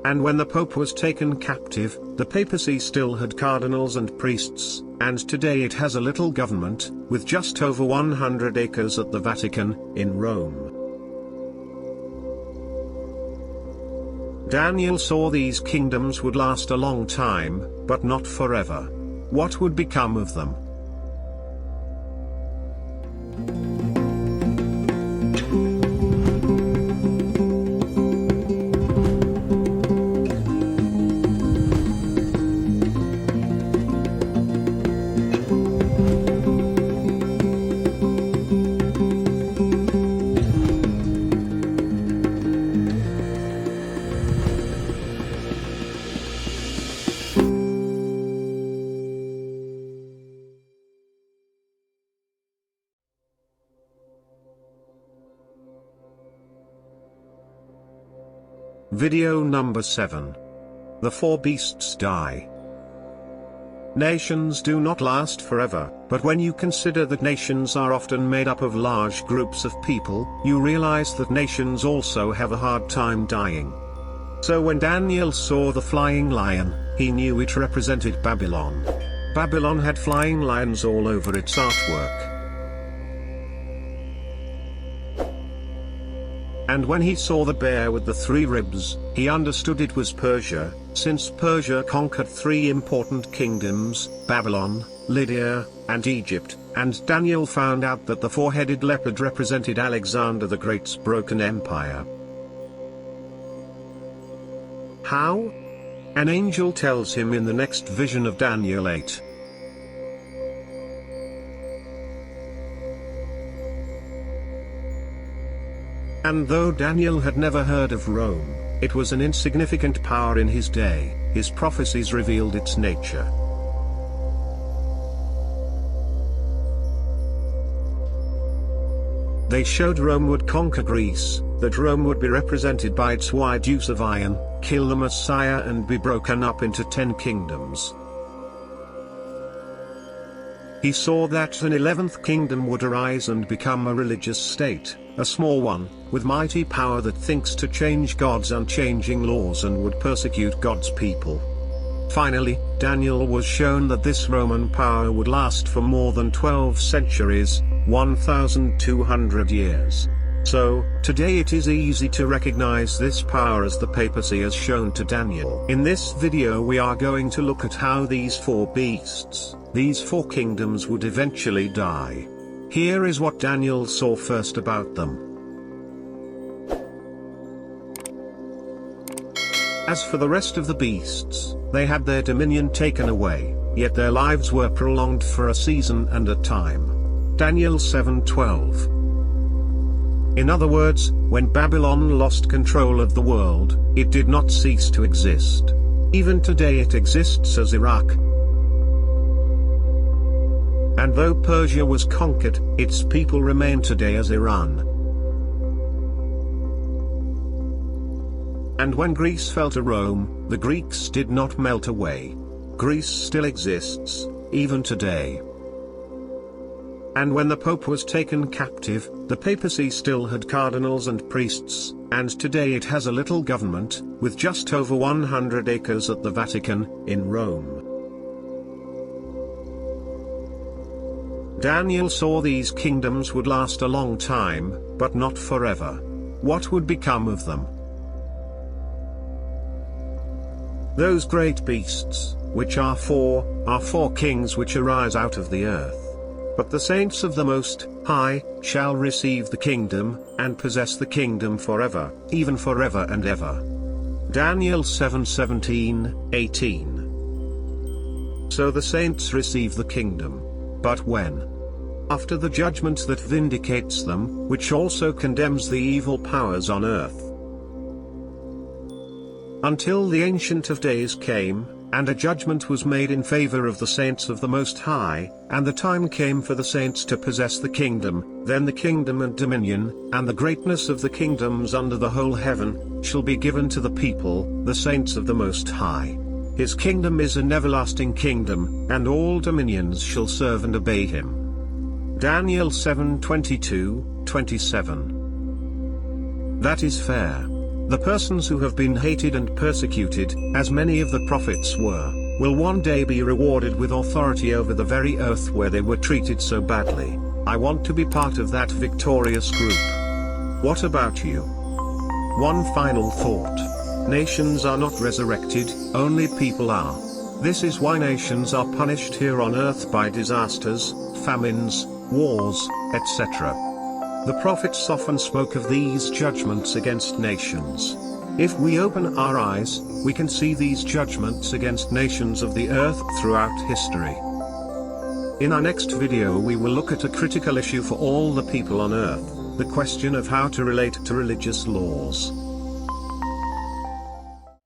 And when the Pope was taken captive, the papacy still had cardinals and priests, and today it has a little government, with just over 100 acres at the Vatican, in Rome. Daniel saw these kingdoms would last a long time, but not forever. What would become of them? Video number 7. The four beasts die. Nations do not last forever, but when you consider that nations are often made up of large groups of people, you realize that nations also have a hard time dying. So when Daniel saw the flying lion, he knew it represented Babylon. Babylon had flying lions all over its artwork. And when he saw the bear with the 3 ribs, he understood it was Persia, since Persia conquered 3 important kingdoms, Babylon, Lydia, and Egypt, and Daniel found out that the 4-headed leopard represented Alexander the Great's broken empire. How? An angel tells him in the next vision of Daniel 8. And though Daniel had never heard of Rome, it was an insignificant power in his day, his prophecies revealed its nature. They showed Rome would conquer Greece, that Rome would be represented by its wide use of iron, kill the Messiah and be broken up into 10 kingdoms. He saw that an 11th kingdom would arise and become a religious state, a small one, with mighty power that thinks to change God's unchanging laws and would persecute God's people. Finally, Daniel was shown that this Roman power would last for more than 12 centuries, 1,200 years. So, today it is easy to recognize this power as the papacy has shown to Daniel. In this video we are going to look at how these 4 beasts, these 4 kingdoms would eventually die. Here is what Daniel saw first about them. As for the rest of the beasts, they had their dominion taken away, yet their lives were prolonged for a season and a time. Daniel 7:12. In other words, when Babylon lost control of the world, it did not cease to exist. Even today it exists as Iraq. And though Persia was conquered, its people remain today as Iran. And when Greece fell to Rome, the Greeks did not melt away. Greece still exists, even today. And when the Pope was taken captive, the papacy still had cardinals and priests, and today it has a little government, with just over 100 acres at the Vatican, in Rome. Daniel saw these kingdoms would last a long time, but not forever. What would become of them? Those great beasts, which are 4 kings which arise out of the earth. But the saints of the Most High shall receive the kingdom, and possess the kingdom forever, even forever and ever. Daniel 7:17-18. So the saints receive the kingdom. But when? After the judgment that vindicates them, which also condemns the evil powers on earth. Until the Ancient of Days came, and a judgment was made in favor of the saints of the Most High, and the time came for the saints to possess the kingdom, then the kingdom and dominion, and the greatness of the kingdoms under the whole heaven, shall be given to the people, the saints of the Most High. His kingdom is an everlasting kingdom, and all dominions shall serve and obey him. Daniel 7:22-27. That is fair. The persons who have been hated and persecuted, as many of the prophets were, will one day be rewarded with authority over the very earth where they were treated so badly. I want to be part of that victorious group. What about you? One final thought. Nations are not resurrected, only people are. This is why nations are punished here on earth by disasters, famines, wars, etc. The prophets often spoke of these judgments against nations. If we open our eyes, we can see these judgments against nations of the earth throughout history. In our next video we will look at a critical issue for all the people on earth, the question of how to relate to religious laws.